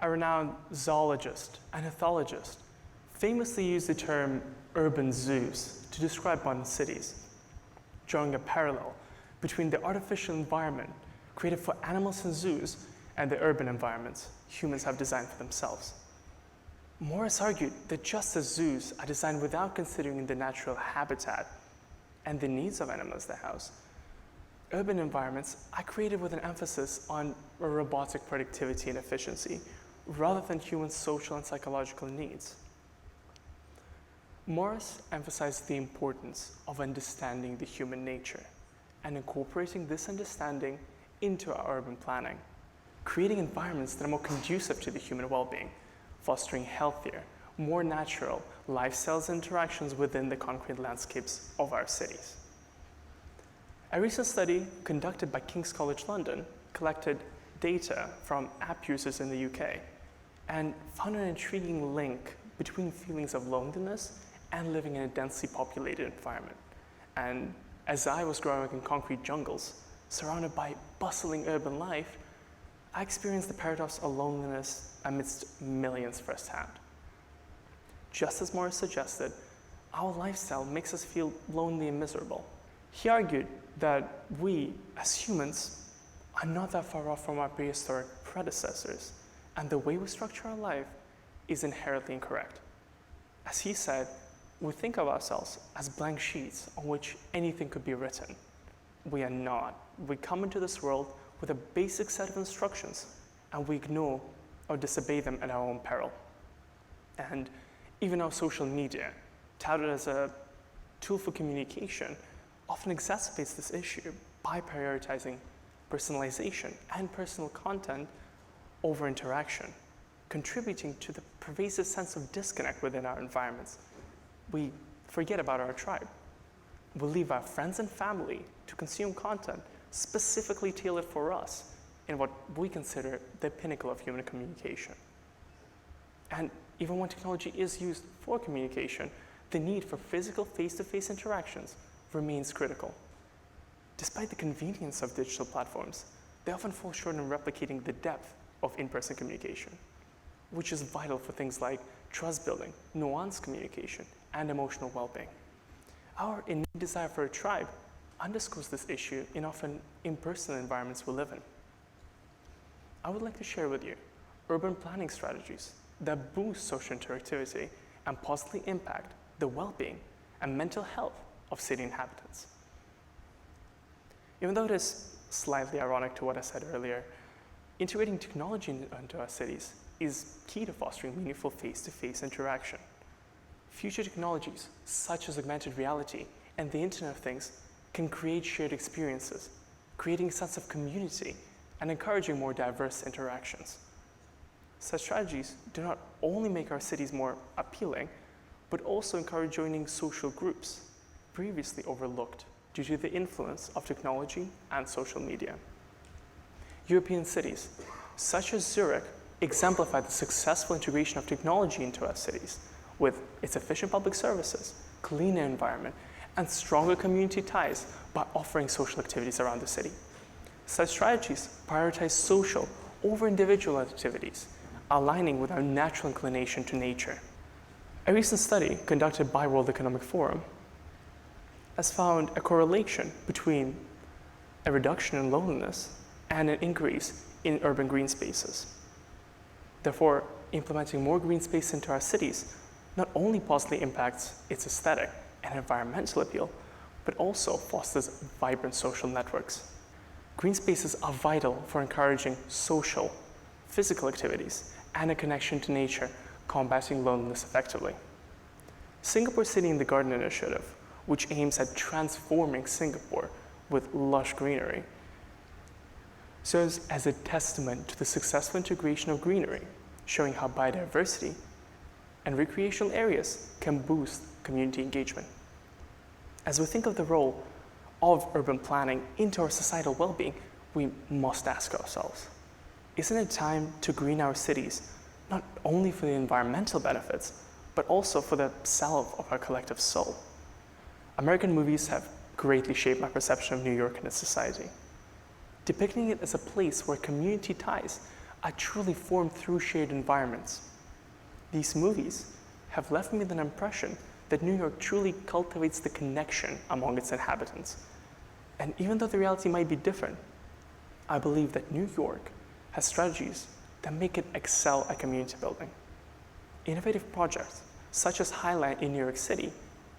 a renowned zoologist and ethologist, famously used the term urban zoos to describe modern cities, drawing a parallel between the artificial environment created for animals in zoos and the urban environments humans have designed for themselves. Morris argued that just as zoos are designed without considering the natural habitat and the needs of animals they house, urban environments are created with an emphasis on robotic productivity and efficiency rather than human social and psychological needs. Morris emphasized the importance of understanding the human nature and incorporating this understanding into our urban planning, creating environments that are more conducive to the human well-being, fostering healthier, more natural lifestyles and interactions within the concrete landscapes of our cities. A recent study conducted by King's College London collected data from app users in the UK and found an intriguing link between feelings of loneliness and living in a densely populated environment. And as I was growing up in concrete jungles, surrounded by bustling urban life, I experienced the paradox of loneliness amidst millions firsthand. Just as Morris suggested, our lifestyle makes us feel lonely and miserable. He argued that we, as humans, are not that far off from our prehistoric predecessors, and the way we structure our life is inherently incorrect. As he said, we think of ourselves as blank sheets on which anything could be written. We are not. We come into this world with a basic set of instructions, and we ignore or disobey them at our own peril. And even our social media, touted as a tool for communication, often exacerbates this issue by prioritizing personalization and personal content over interaction, contributing to the pervasive sense of disconnect within our environments. We forget about our tribe. We leave our friends and family to consume content specifically tailored for us in what we consider the pinnacle of human communication. And even when technology is used for communication, the need for physical face-to-face interactions remains critical. Despite the convenience of digital platforms, they often fall short in replicating the depth of in-person communication, which is vital for things like trust building, nuanced communication, and emotional well-being. Our innate desire for a tribe underscores this issue in often impersonal environments we live in. I would like to share with you urban planning strategies that boost social interactivity and positively impact the well-being and mental health of city inhabitants. Even though it is slightly ironic to what I said earlier, integrating technology into our cities is key to fostering meaningful face-to-face interaction. Future technologies, such as augmented reality and the Internet of Things, can create shared experiences, creating a sense of community and encouraging more diverse interactions. Such strategies do not only make our cities more appealing, but also encourage joining social groups previously overlooked due to the influence of technology and social media. European cities, such as Zurich, exemplify the successful integration of technology into our cities with its efficient public services, cleaner environment, and stronger community ties by offering social activities around the city. Such strategies prioritize social over individual activities, aligning with our natural inclination to nature. A recent study conducted by World Economic Forum has found a correlation between a reduction in loneliness and an increase in urban green spaces. Therefore, implementing more green space into our cities not only positively impacts its aesthetic and environmental appeal, but also fosters vibrant social networks. Green spaces are vital for encouraging social, physical activities and a connection to nature, combating loneliness effectively. Singapore City in the Garden initiative, which aims at transforming Singapore with lush greenery, serves as a testament to the successful integration of greenery, showing how biodiversity and recreational areas can boost community engagement. As we think of the role of urban planning into our societal well-being, we must ask ourselves, isn't it time to green our cities, not only for the environmental benefits, but also for the salve of our collective soul? American movies have greatly shaped my perception of New York and its society, depicting it as a place where community ties are truly formed through shared environments. These movies have left me with an impression that New York truly cultivates the connection among its inhabitants. And even though the reality might be different, I believe that New York has strategies that make it excel at community building. Innovative projects, such as Highline in New York City,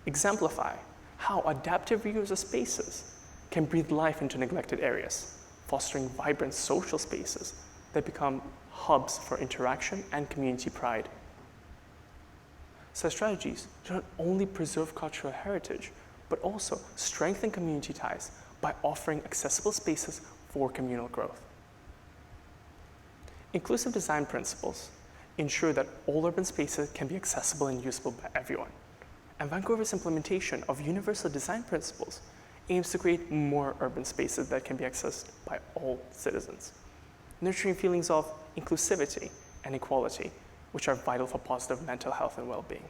exemplify how adaptive reuse of spaces can breathe life into neglected areas, fostering vibrant social spaces that become hubs for interaction and community pride. Such strategies do not only preserve cultural heritage, but also strengthen community ties by offering accessible spaces for communal growth. Inclusive design principles ensure that all urban spaces can be accessible and usable by everyone. And Vancouver's implementation of universal design principles aims to create more urban spaces that can be accessed by all citizens, nurturing feelings of inclusivity and equality, which are vital for positive mental health and well-being.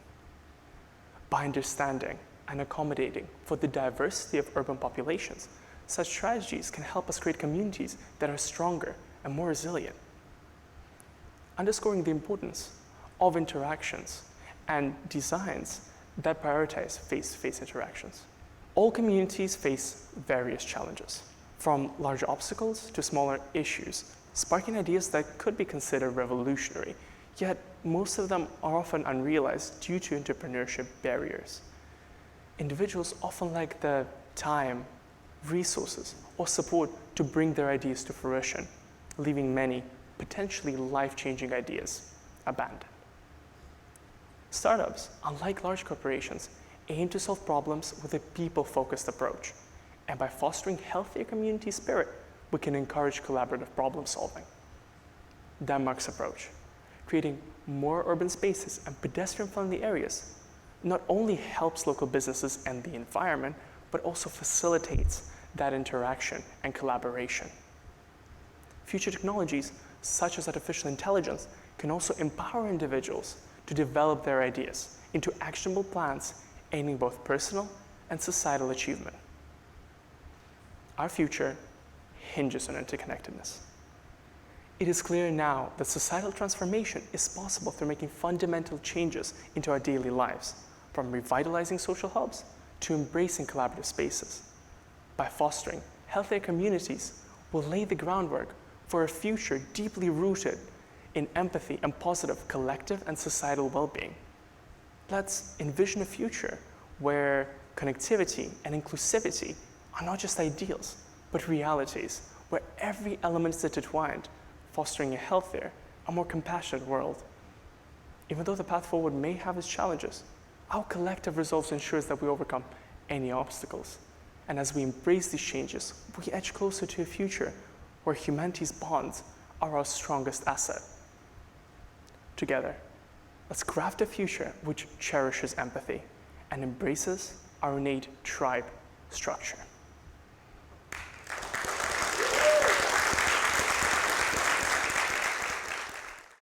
By understanding and accommodating for the diversity of urban populations, such strategies can help us create communities that are stronger and more resilient. Underscoring the importance of interactions and designs that prioritize face-to-face interactions. All communities face various challenges, from large obstacles to smaller issues, sparking ideas that could be considered revolutionary, yet most of them are often unrealized due to entrepreneurship barriers. Individuals often lack the time, resources, or support to bring their ideas to fruition, leaving many potentially life-changing ideas abandoned. Startups, unlike large corporations, aim to solve problems with a people-focused approach, and by fostering healthier community spirit, we can encourage collaborative problem solving. Denmark's approach, creating more urban spaces and pedestrian-friendly areas, not only helps local businesses and the environment, but also facilitates that interaction and collaboration. Future technologies, such as artificial intelligence, can also empower individuals to develop their ideas into actionable plans aiming both personal and societal achievement. Our future hinges on interconnectedness. It is clear now that societal transformation is possible through making fundamental changes into our daily lives, from revitalizing social hubs to embracing collaborative spaces. By fostering healthier communities, we'll lay the groundwork for a future deeply rooted in empathy and positive collective and societal well-being. Let's envision a future where connectivity and inclusivity are not just ideals, but realities, where every element is intertwined, fostering a healthier, a more compassionate world. Even though the path forward may have its challenges, our collective resolve ensures that we overcome any obstacles. And as we embrace these changes, we edge closer to a future where humanity's bonds are our strongest asset. Together, let's craft a future which cherishes empathy and embraces our innate tribe structure.